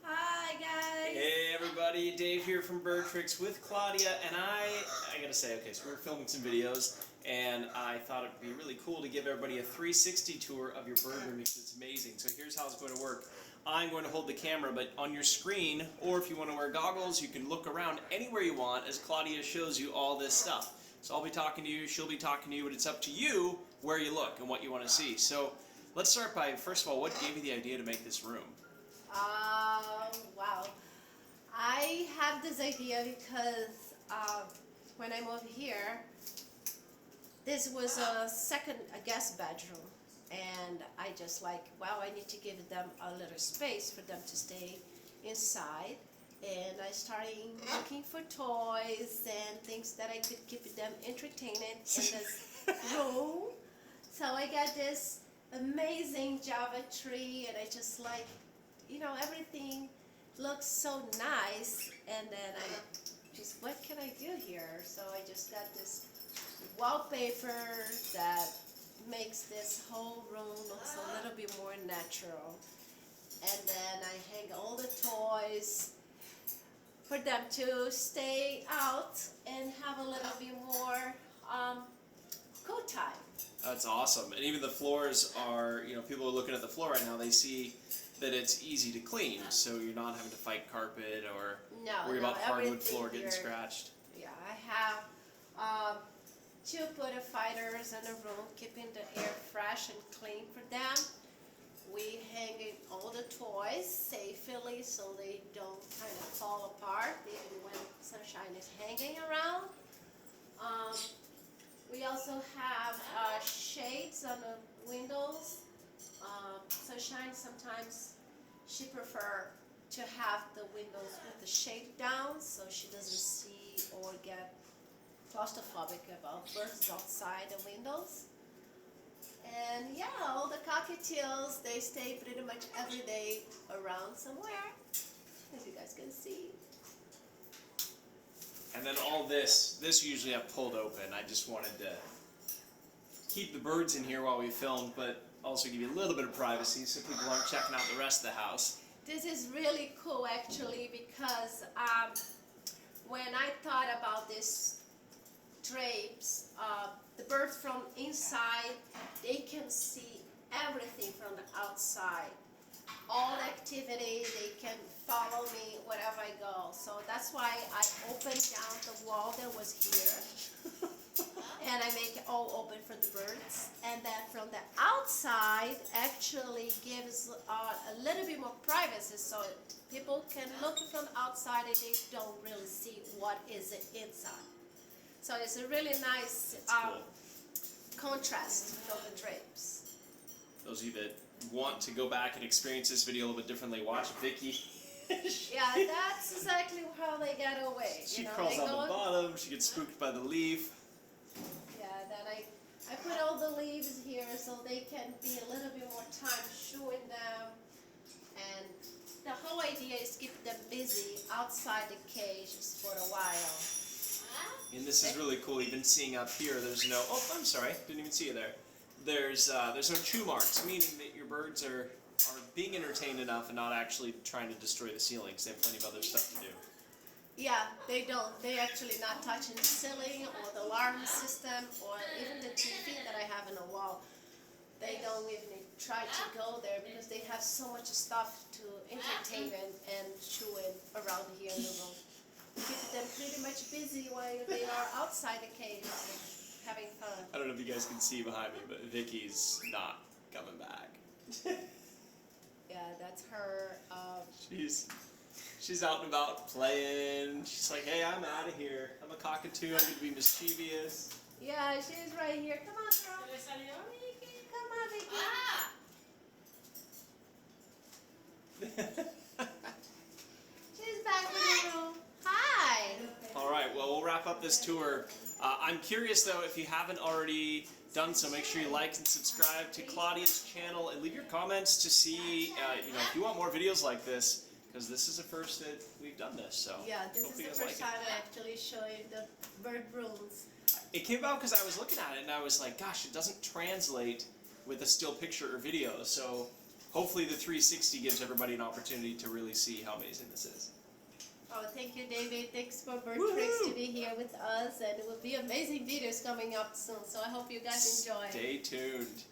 Hi guys! Hey everybody, Dave here from Bird Tricks with Claudia, and I gotta say, okay, so we're filming some videos, and I thought it'd be really cool to give everybody a 360 tour of your bird room because it's amazing. So here's how it's going to work. I'm going to hold the camera, but on your screen, or if you want to wear goggles, you can look around anywhere you want as Claudia shows you all this stuff. So I'll be talking to you, she'll be talking to you, but it's up to you where you look and what you want to see. So let's start by, first of all, what gave you the idea to make this room? Wow. I have this idea because when I moved here, this was a guest bedroom, and I just I need to give them a little space for them to stay inside, and I started looking for toys and things that I could keep them entertained in this room. So I got this amazing Java tree, and I just everything looks so nice, and then what can I do here? So I just got this wallpaper that makes this whole room looks a little bit more natural. And then I hang all the toys for them to stay out and have a little bit more cool time. That's awesome. And even the floors are, people are looking at the floor right now, they see that it's easy to clean, so you're not having to fight carpet or worry about hardwood floor getting scratched. Yeah, I have 2 photo fighters in the room, keeping the air fresh and clean for them. We hang all the toys safely so they don't kind of fall apart even when sunshine is hanging around. We also have shades on the windows. Sunshine, sometimes she prefers to have the windows with the shade down so she doesn't see or get claustrophobic about birds outside the windows. And yeah, all the cockatiels, they stay pretty much every day around somewhere, as you guys can see. And then all this usually I've pulled open. I just wanted to keep the birds in here while we filmed, but also give you a little bit of privacy so people aren't checking out the rest of the house. This is really cool actually because when I thought about this drapes, the birds from inside, they can see everything from the outside. All the activity, they can follow me wherever I go. So that's why I opened down the wall that was here. And I make it all open for the birds. And then from the outside actually gives a little bit more privacy, so people can look from the outside and they don't really see what is inside. So it's a really nice contrast from the drapes. Those of you that want to go back and experience this video a little bit differently, watch Vicky. Yeah, that's exactly how they get away. She crawls on the bottom, she gets spooked by the leaf. Yeah, then I put all the leaves here so they can be a little bit more time chewing them. And the whole idea is to keep them busy outside the cage just for a while. And this is really cool, even seeing up here, there's no, oh, I'm sorry, didn't even see you there. There's no chew marks, meaning that your birds are being entertained enough and not actually trying to destroy the ceilings. They have plenty of other stuff to do. Yeah, they don't. They're actually not touching the ceiling or the alarm system or even the TV that I have in the wall. They don't even try to go there because they have so much stuff to entertain and chew around here in the room. Keep them pretty much busy while they are outside the cage having fun. I don't know if you guys can see behind me, but Vicky's not coming back. Yeah, that's her. She's out and about playing. She's like, hey, I'm out of here. I'm a cockatoo. I'm going to be mischievous. Yeah, she's right here. Come on, girl. Come on, Vicky. She's back in the room. Hi. All right, well, we'll wrap up this tour. I'm curious, though, if you haven't already done so, make sure you like and subscribe to Claudia's channel and leave your comments to see, if you want more videos like this, because this is the first that we've done this. So yeah, this is the first time I actually show you the bird rooms. It came about because I was looking at it and I was like, gosh, it doesn't translate with a still picture or video. So hopefully the 360 gives everybody an opportunity to really see how amazing this is. Oh, thank you, David. Thanks for Bertrix to be here with us, and it will be amazing videos coming up soon. So I hope you guys enjoy. Stay tuned.